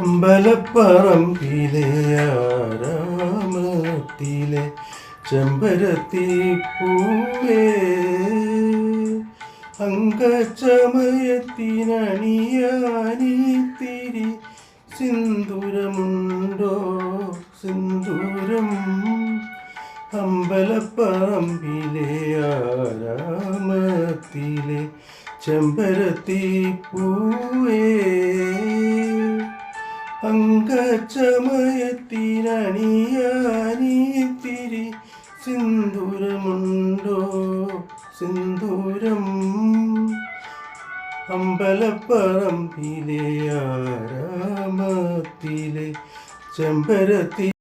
അമ്പലപ്പറമ്പിലെ ആരാമത്തിലെ ചെമ്പരത്തി പൂവേ, അങ്കച്ചമയത്തിനണിയാനിത്തിരി സിന്ദൂരമുണ്ടോ സിന്ദൂരം? അമ്പലപ്പറമ്പിലെ ആരാമത്തിലെ ചെമ്പരത്തി പൂവേ, അങ്കച്ചമയത്തിനണിയാനിത്തിരി സിന്ദൂരമുണ്ടോ സിന്ദൂരം? അമ്പലപ്പറമ്പിലെ ആരാമത്തിലെ ചെമ്പരത്തി